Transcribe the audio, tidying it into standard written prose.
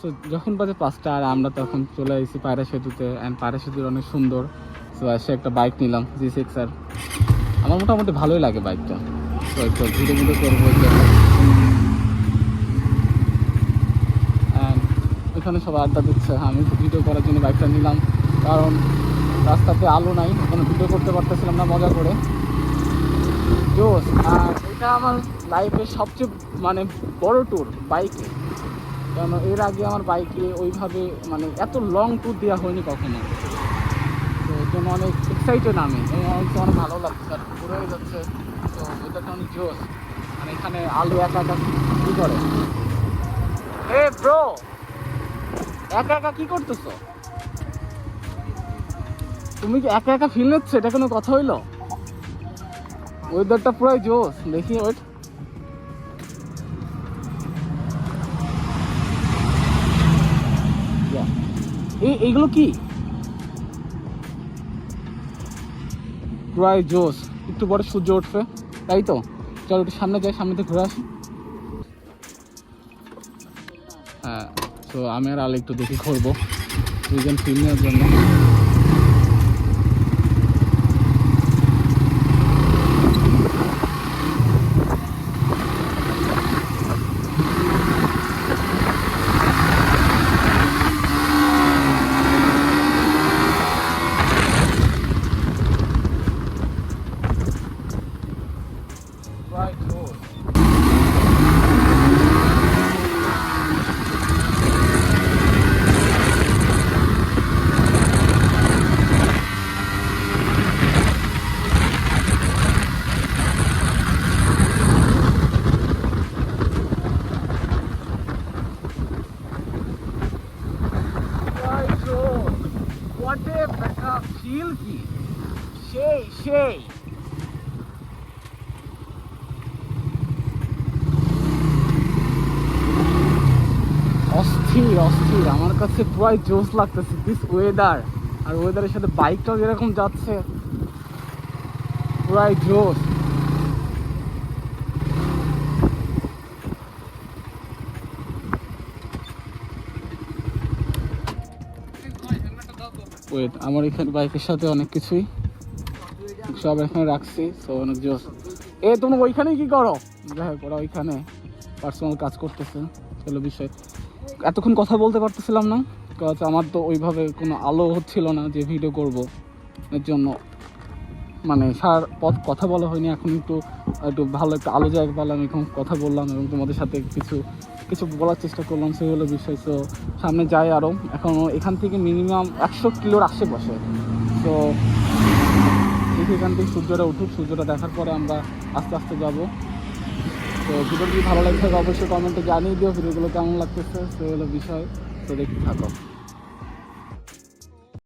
So যখন বাজে 5টা আর আমরা তখন চলে এসেছি পায়রা সেতুতে, অ্যান্ড পায়রা সেতুর অনেক সুন্দর। সো এসে একটা বাইক নিলাম G6R। আমার মোটামুটি ভালোই লাগে বাইকটা। তো একটু ভিডিও করবো। অ্যান্ড এখানে সবাই আড্ডা দিচ্ছে, আমি ভিডিও করার জন্য বাইকটা নিলাম, কারণ রাস্তাতে আলো নাই, ওখানে ভিডিও করতে পারতেছিলাম না মজা করে। জোস। আর এটা আমার লাইফের সবচেয়ে মানে বড় ট্যুর বাইকে, কারণ এর আগে আমার বাইকে ওইভাবে মানে এত লং ট্যুর দেওয়া হয়নি কখনো। তো এর জন্য অনেক এক্সাইটেড আমি, অনেক ভালো লাগছে, আর ঘুরে হয়ে যাচ্ছে। তো এটাতে অনেক জোস। মানে এখানে আলো একা একা কী করে। এ ব্রো, একা একা কি করতেছো তুমি? কি একা একা ফিল নিচ্ছে? এটা কোনো কথা হইলো? ওয়েদারটা পুরাই জোস। দেখি ওয়েট, এইগুলো কি পুরাই জোস। একটু পরে সূর্য উঠবে, তাই তো। চলো একটু সামনে যাই, সামনে থেকে ঘুরে আসি। হ্যাঁ, তো আমি আর আলো একটু দেখি ঘুরবো দুইজন ফিল নেওয়ার জন্য। ফিল কি সেই সেই অস্থির অস্থির। আমার কাছে পুরাই জোস লাগতেছে দিস ওয়েদার। আর ওয়েদারের সাথে বাইকটাও যেরকম যাচ্ছে, পুরাই জোস। ওয়েট, আমার এখানে বাইকের সাথে অনেক কিছুই সব এখানে রাখছি। সো অনেক জোস। তোমরা ওইখানে কি করো? যাই হোক, ওরা ওইখানে পার্সোনাল কাজ করতেছে। চলো বিষয়, এতক্ষণ কথা বলতে পারতেছিলাম না, কারণ আমার তো ওইভাবে কোনো আলো হচ্ছিল না যে ভিডিও করব। এর জন্য মানে সার পথ কথা বলা হয়নি। এখন একটু একটু ভালো একটা আলো জায়গা পেলাম, এখন কথা বললাম এবং তোমাদের সাথে কিছু কিছু বলার চেষ্টা করলাম, সেই হলো বিষয়। সো সামনে যাই আরও, এখন এখান থেকে মিনিমাম 100 কিলোর আশেপাশে। তো দেখি এখান থেকে সূর্যটা উঠুক, সূর্যটা দেখার পরে আমরা আস্তে আস্তে যাবো। তো ভিডিও যদি ভালো লাগে থাকে অবশ্যই কমেন্টে জানিয়ে দিও ভিডিওগুলো কেমন লাগতেছে, সেই হলো বিষয়। তো দেখতে থাকো।